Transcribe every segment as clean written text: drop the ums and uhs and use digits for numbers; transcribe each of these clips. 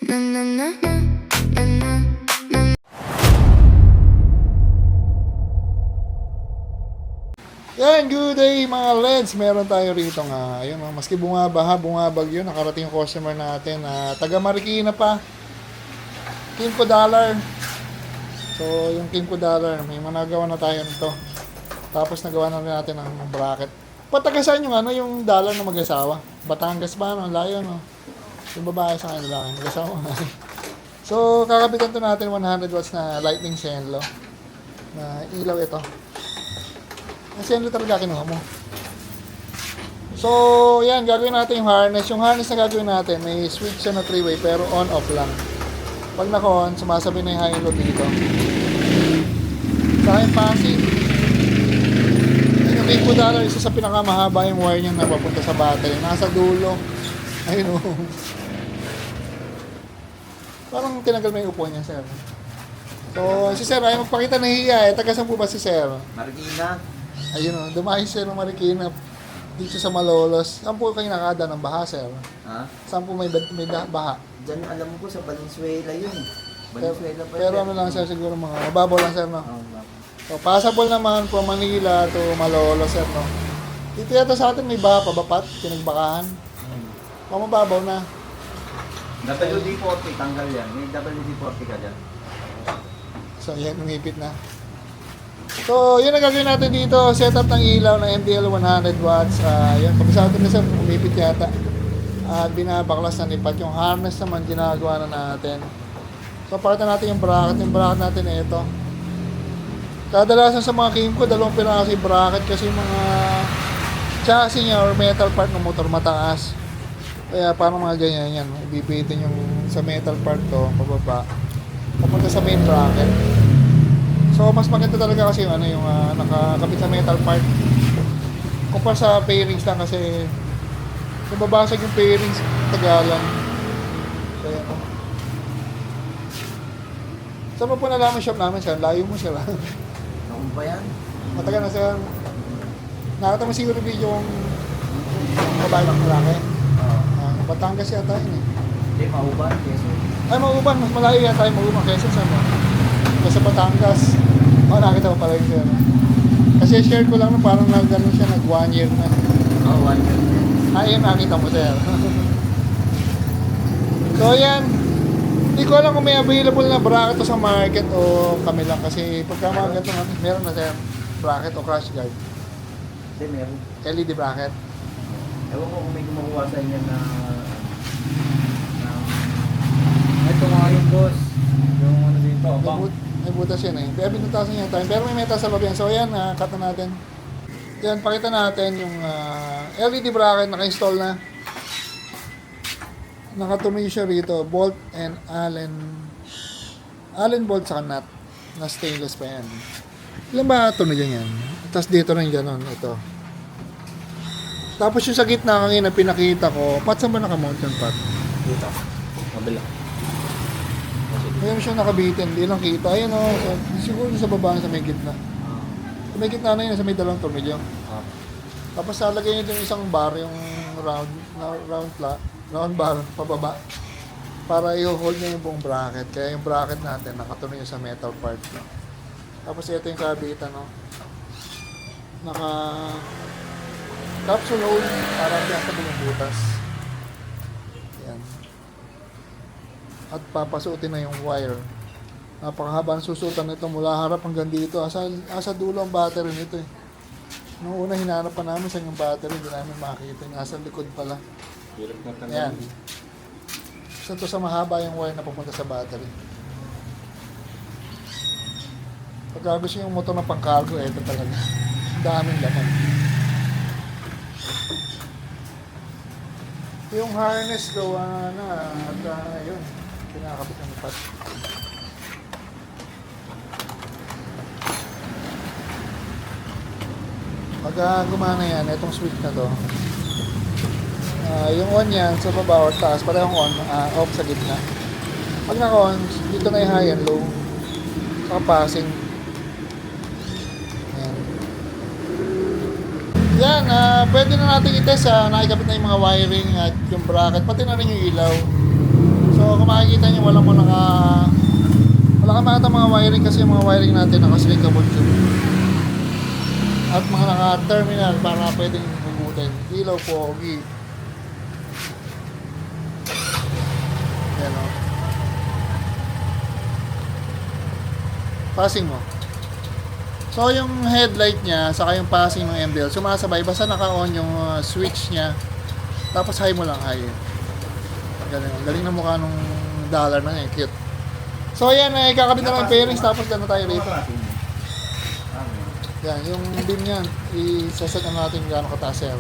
Yan, good day mga Leds. Meron tayo rito nga. Ayun, maski bumabagyo, nakarating yung customer natin na taga Marikina pa. Kimco Dollar. So, yung Kimco Dollar, may managawa na tayo nito. Tapos nagawa na rin natin ng bracket. Patagasan yung yung dollar na mag-asawa. Batangas ba, no? Layo, no? Yung babae sa kanila, mag-asawa. So, kakabitan to natin 100 watts na lightning senlo. Na ilaw ito. Ang senlo talaga kinuha mo. So, yan, gagawin natin yung harness. Yung harness na gagawin natin, may switch siya na 3-way pero on-off lang. Pag naka-on, sumasabi na yung high and low dito. Sa akin, passive. Yung Kimco Dollar, isa sa pinakamahaba yung wire niya na papunta sa battery. Nasa dulo. Ayun o. Parang tinagal may upo niya, sir. So, si sir, ay magpakita na hiya eh. Taga saan po ba si sir? Marikina. Ayun o, dumayo sir ng Marikina. Dito sa Malolos. Saan po kayo nakada ng baha, sir? Ha? Saan po may baha? Diyan alam ko sa Valenzuela yun. Valenzuela pa Pero ano lang sir, siguro mga mababaw lang sir, no? Oh, So, passable naman from Manila to Malolos, sir, no? Dito yata sa atin may baha, pabapat, pinagbakahan. Mababaw na. WD-40, tanggal yan. May WD-40 ka dyan. So, yan, umipit na. So, yun ang gagawin natin dito. Setup ng ilaw na MDL 100 watts. Yan, pag-isado na sir, umipit yata. At binabaklas na lipat. Yung harness naman, ginagawa na natin. So, pakita natin yung bracket. Yung bracket natin ay ito. Kadalasan sa mga Kimco, dalawang piraso yung bracket kasi yung mga chassis niya or metal part ng motor mataas. Kaya parang mga ganyan yan. Ibipitin yung sa metal part to, pababa. Papunta sa main bracket. So, mas maganda talaga kasi yung, yung nakakabit sa metal part. Kumpara sa pairings lang kasi nababasag yung pairings tagalan. So, yan. Saan mo po nalaman shop namin, sir? Layo mo sila. Naku ba yan? Matagal na, sir. Nakita mo siguro yung video yung babae ng malaki. Batangas yata yun eh. Hindi, Mauban, Quezon. Ay, Mauban. Mas malayo yata yung Mauban. Quezon, sir. Sa Batangas. Nakita ko pala yung sir. Kasi share ko lang na parang nag-ano siya, nag 1 year na. Oh, 1 year. Ayun, nakita mo sir. So yan. Hindi ko alam kung may available na bracket sa market o kami lang. Kasi pagka mga ganito natin, meron na sir. Bracket o crash guard. Hindi, meron. LED bracket. Ewan ko kung may kumukuha sa inyo na Ito nga yung boss. Yung ano dito, bang. May butas yan eh. Kaya binutasan niya tayo. Pero may metal sa loob yan. So yan, cut na natin. Yan, pakita natin yung LED bracket naka-install na. Nakatuloy siya rito. Bolt and Allen bolt sa nut. Na stainless pa yan. Ilan ba tunog yan? Tapos dito rin gano'n. Ito. Tapos yung sa gitna kanina pinakita ko. Pat saan ba nakamount yung pat? Dito. Kabila. Mayroon siya nakabitin. Hindi lang kita. Ayun o. Siguro sa baba sa may gitna. Sa may gitna na yun. Sa may dalawang tornilyo. Tapos lalagay nyo yung isang bar. Yung round bar. Pababa. Para i-hold nyo yung buong bracket. Kaya yung bracket natin nakatuloy sa metal part. Tapos ito yung kabitan. No? Naka capsule hole. Para adjustable yung butas. Yan. At papasutin na yung wire. Napakahaba ang susutan nito mula harap hanggang dito. Asa dulo ang battery nito eh. Noong una hinanap pa namin sa yung battery, hindi namin makita. Nasa likod pala. Hirap na tanong. Ayan. Isa to sa mahaba yung wire na pupunta sa battery. Pagka gusto yung motor na pang cargo, ito talaga. Ang daming laman. Yung harness gawa na at yun. Kinakabit ng pat. Pag gumana yan, itong switch na to. Yung on yan sa baba or taas, parehong on, off sa gitna. Pag naka-on, dito na yung high and low. Saka passing. Yan, pwede na natin i-test nakikabit na yung mga wiring at yung bracket, pati na rin yung ilaw. So, So kung makikita nyo, wala kang makita mga wiring kasi yung mga wiring natin naka-slickable tube. At mga naka-terminal para pwedeng hugutin. Ilaw, pogi. Yan o. Passing mo. So yung headlight niya, saka yung passing ng MBL, sumasabay, basta naka-on yung switch niya. Tapos high mo lang, high. Galing, galing na mukha nung dollar na yan, cute. So ayan, kakabit na lang yung pairings, tapos gano'n tayo rito. Yan, yung beam niyan, isaset na natin gano'ng kataas yan.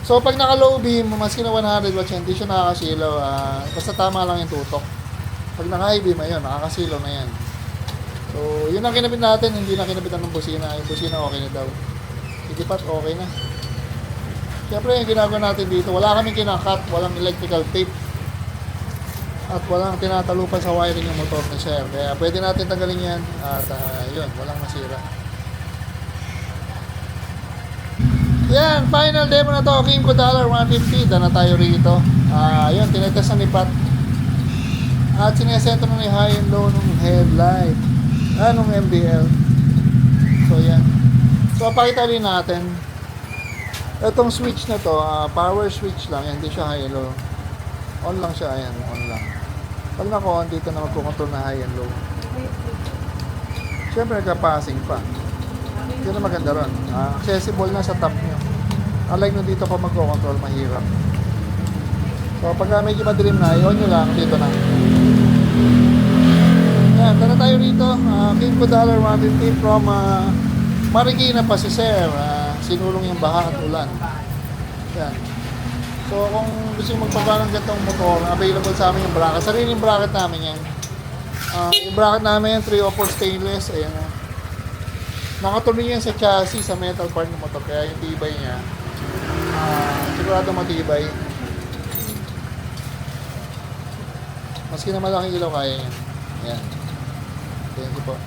So pag naka-low beam, maski na 100 watts, hindi siya nakakasilaw, basta tama lang yung tutok. Pag naka-high beam, ayun, nakakasilaw na yan. So, yun ang kinabit natin, hindi na kinabitan ng busina. Yung busina okay na daw. Ikipat, okay na. Siyempre, yung ginagawa natin dito, wala kaming kinakat, walang electrical tape. At walang tinatalupan sa wiring yung motor ni Sir. Kaya pwede natin tanggalin yan at yun, walang masira. Yan, final demo na to. Kimco $150. Dana tayo rito. Yun, tinetest na ni Pat. At sinesento na ni high and low ng headlight. Nung MBL. So yan. So pakita rin natin. Itong switch na to, power switch lang. Yan, hindi siya high and low. On lang siya, ayan, on lang. Pag naka-on, dito na magkukontrol na high and low. Siyempre nagka-passing pa. Yun na maganda ron. Accessible na sa top nyo. Unlike nung dito pa magkukontrol, mahirap. So pag medyo madilim na, i-on nyo lang, dito na. Yan, tara tayo rito. Kimco $150 from Marikina pa si Sir. Sinulong yung baha at ulan. Yan. So kung gusto nyo magpagawa ng ganitong motor, available sa amin yung bracket. Sariling bracket namin yan. Yung bracket namin, 304 stainless. Ayan. Nakatuloy yan sa chassis, sa metal part ng motor. Kaya yung tibay niya, sigurado matibay. Maski na malaking ilaw, kaya yan. Ayan. Thank you po.